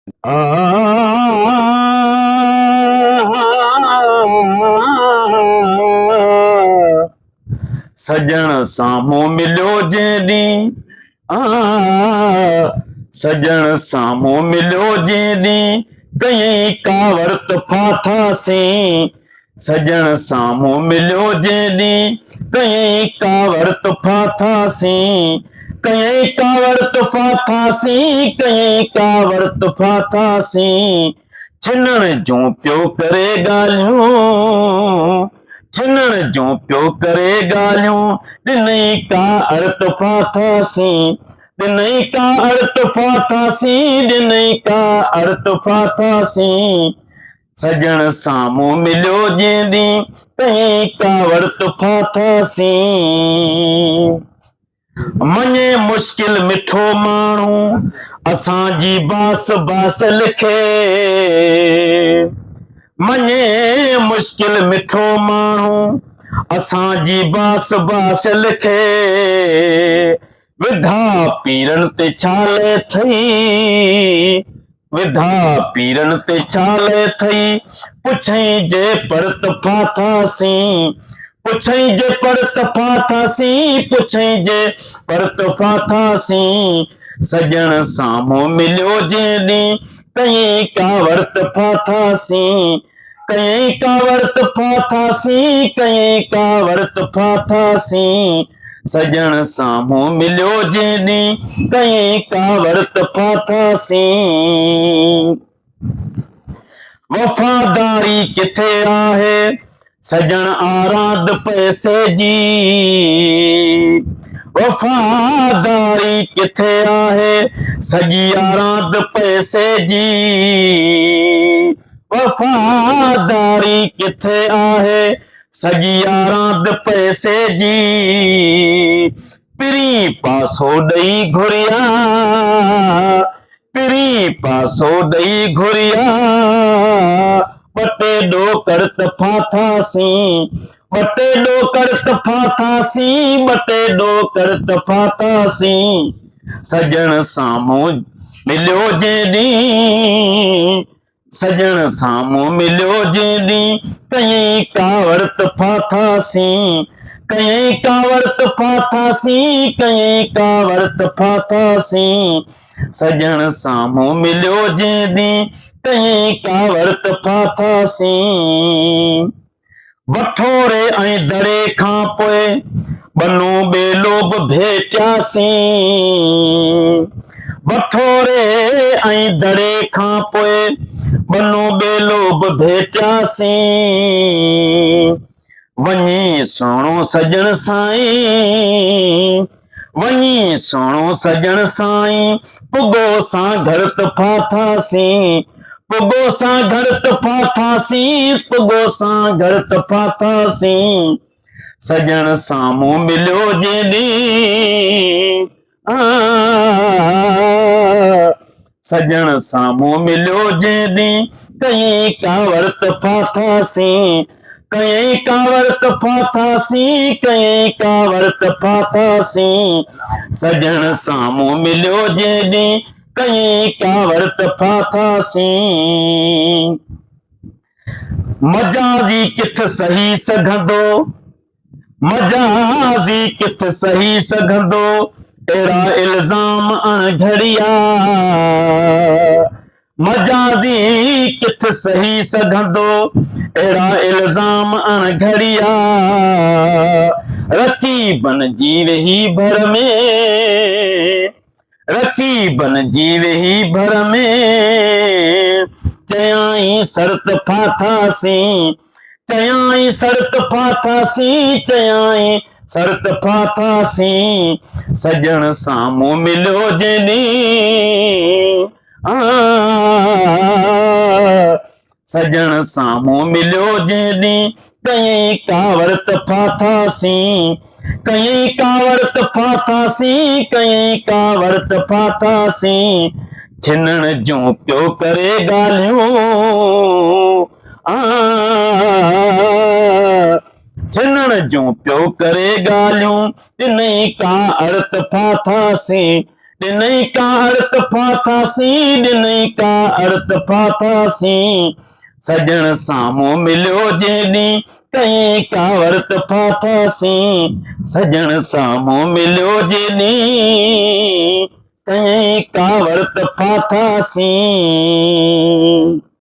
आ सजण साम्हूं मिलियो जंहिं ॾींहुं सजण साम्हूं मिलियो जंहिं ॾींहुं कयईं कावड़ित फाथासीं सजण साम्हूं मिलियो जंहिं ॾींहुं कयईं कावड़ित फाथासीं कयईं कावड़ित फाथासीं कयईं कावड़ित फाथासीं छिनण जूं पियो करे ॻाल्हियूं छिनण जूं पियो करे ॻाल्हियूं ॾिनई का अर्त फाथासीं ॾिनई का अर्त फाथासीं ॾिनई का अर्त फाथासीं सजण साम्हूं मिलियो जंहिं ॾींहुं कयईं कावड़ित फाथासीं मञे मुश्किल मिठो माण्हू असांजी बास बास लिखे मञे मुश्किल मिठो माण्हू असांजी बास बास लिखे विधा पीरन ते छाले थई विधा पीरन ते छाले थई पुछई जे परत फाथासीं पुछई जे परत फाथासीं पुछई जे परत फाथासीं सजण साम्हूं मिलियो जंहिं ॾींहुं कयईं कावड़ित फाथासीं कयईं कावड़ित फाथासीं कयईं कावड़ित फाथासीं सजण साम्हूं मिलियो जंहिं ॾींहुं कयईं कावड़ित फाथासीं वफ़ादारी किथे आहे सजण आराध पैसे जी वफ़ादारी किथे आहे सॼी आराध पैसे जी वफ़ादारी किथे आहे सॼी आराध पैसे जी पिरी पासो ॾेई घुरिया पिरी पासो ॾेई घुरिया ॿ टे ॾोकर त फाथासीं ॿ टे ॾोकर त फाथासीं ॿ टे ॾोकर त फाथासीं सजण साम्हूं मिलियो जंहिं ॾींहुं सजण साम्हूं मिलियो जंहिं ॾींहुं कयईं कावड़ित फाथासीं कयईं कावड़ित फाथासीं कयईं कावड़ित फाथासीं सजण साम्हूं मिलियो जंहिं ॾींहुं कयईं कावड़ित फाथासीं बठोरे ऐं दड़े खां पोइ बनू ॿेलो बि भेटियासीं बठोरे ऐं दड़े खां पोइ बनू ॿेलो बि भेटियासीं वञी सुहिणो सजण साईं वञी सुहिणो सजण साईं पुॻो सां घर त फाथासीं पुॻो सां घर त फाथासीं पुॻो सां घर त फाथासीं सजण साम्हूं मिलियो जंहिं ॾींहुं सजण साम्हूं मिलियो जंहिं ॾींहुं कयईं कावड़ित फाथासीं कयईं कावड़ित फाथासीं कयईं कावड़ित फाथासीं सजण साम्हूं मिलियो जंहिं ॾींहुं कयईं कावड़ित फाथासीं मजाज़ी किथ सही सघंदो मजाज़ी किथ सही सघंदो अहिड़ा इल्ज़ाम अणघड़िया मजाज़ी किथ सही सघंदो अहिड़ा इल्ज़ाम अणघड़िया रकीबन जी वेही भर में रकीबन जी वेही भर में चयाईं शर्त फाथासीं चयाईं शर्त फाथासीं चयाईं शर्त फाथासीं सजण साम्हूं मिलियो जंहिं सजण साम्हूं मिलियो जंहिं ॾींहुं कयईं कावड़ित फाथासीं कयईं कावड़ित फाथासीं कयईं कावड़ित फाथासीं छिनण जूं पियो करे ॻाल्हियूं छिनण जूं पियो करे ॻाल्हियूं ॾिनई का अर्त फाथासीं ॾिनई का अर्थ फाथासीं, ॾिनई का अर्थ फाथासीं, सजण साम्हूं मिलियो जेॾीं कईं का वर्त फाथासीं, सजण साम्हूं मिलियो जेॾीं कईं का वर्त फाथासीं।